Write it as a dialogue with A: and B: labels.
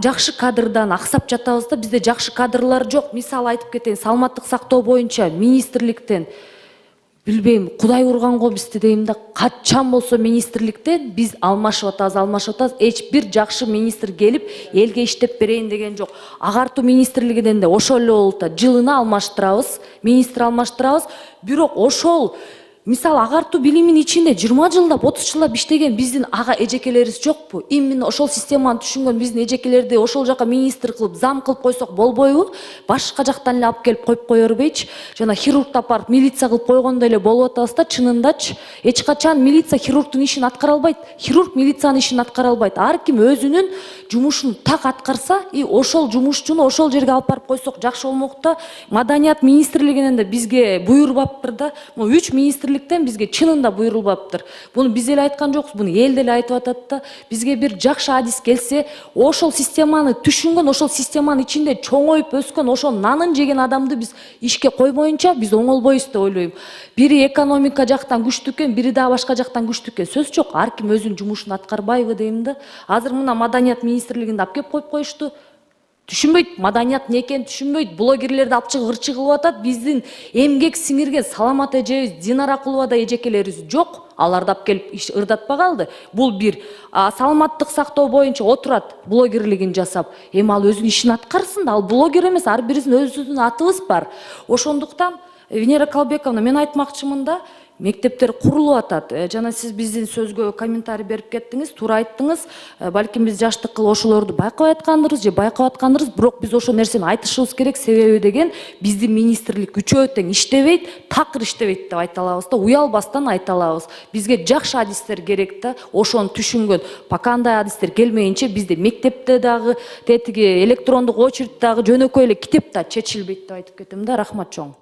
A: жакшы кадрдан аксап жатабыз да, бизде жакшы кадрлар жок. Мисалы айтып кетейин, саламаттык сактоо боюнча министрликтен билбейм, Кудай урганго бизди дейм да, качан болсо министрликтен биз алмашып атабыз. Эч бир жакшы министр келип элге иштеп берейин деген жок. Агартуу министрлигинен да ошол эле болуп атат. Жылына алмаштырабыз, министр алмаштырабыз. Бирок ошол мисалы агартуу билимин ичинде 20 жылдап, 30 жылдап иштеген биздин ага эжекелерибиз жокпу? Именно ошол системаны түшүнгөн биздин эжекелерди ошол жака министр кылып, зам кылып койсок болбойбу? Башка жактан эле алып келип коюп койорбойчу? Жана хирургду апарып милиция кылып койгондой эле болуп атабыз да, чынындачы. Эч качан милиция хирургдун ишин аткара албайт, хирург милициянын ишин аткара албайт. Ар ким өзүнүн жумушун так аткарса, ошол жумушчуну ошол жерге алып барып койсок жакшы болмок да. Маданият министрлигинен да бизге буйрубаптыр да. 3 министрлик бизге чынында буйрулбаптыр. Буну биз эле айткан жокпуз, буну эл деле айтып атат да. Бизге бир жакшы адис келсе, ошол системаны түшүнгөн, ошол системанын ичинде чоңоюп өскөн, ошол нанын жеген адамды биз ишке койбоюнча биз оңолбойбуз деп ойлойм. Бири экономика жактан күчтүү экен, бири да башка жактан күчтүү экен. Сөз жок, ар ким өзүнүн жумушун аткарбайбы дейм да. Азыр мына маданият министрлигинде алып келип коюп коюшту. Түшүнбөйт, маданият не экенин түшүнбөйт, блогерлерди алып чыгып ырчы кылып атат. Биздин эмгек сиңирген саламат эжебиз, Динара Кулубадай эжекелерибиз жок. Аларды алып келип ырдатпай калды. Бул бир саламаттык сактоо боюнча отурат, блогерлигин жасап. Эми ал өзүнүн ишин аткарсын да, ал блогер эмес, ар бирибиздин өзүбүздүн атыбыз бар. Ошондуктан Венера Калбековна, мен айтмакчымын да, мектептер курулуп атат. Жана сиз биздин сөзгө комментарий берип кеттиңиз, туура айттыңыз. Балким биз жаштык кылып ошолорду байкабай аткандырбыз же байкап аткандырбыз, бирок биз ошол нерсени айтышыбыз керек. Себеби деген биздин министрлик үчөө тең иштебейт, такыр иштебейт деп айта алабыз да, уялбастан айта алабыз. Бизге жакшы адистер керек да, ошону түшүнгөн. Пока андай адистер келмейинче бизде мектепте дагы, тетиги электрондук очередь дагы жөнөкөй эле китеп да чечилбейт деп айтып кетем да. Рахмат чоң.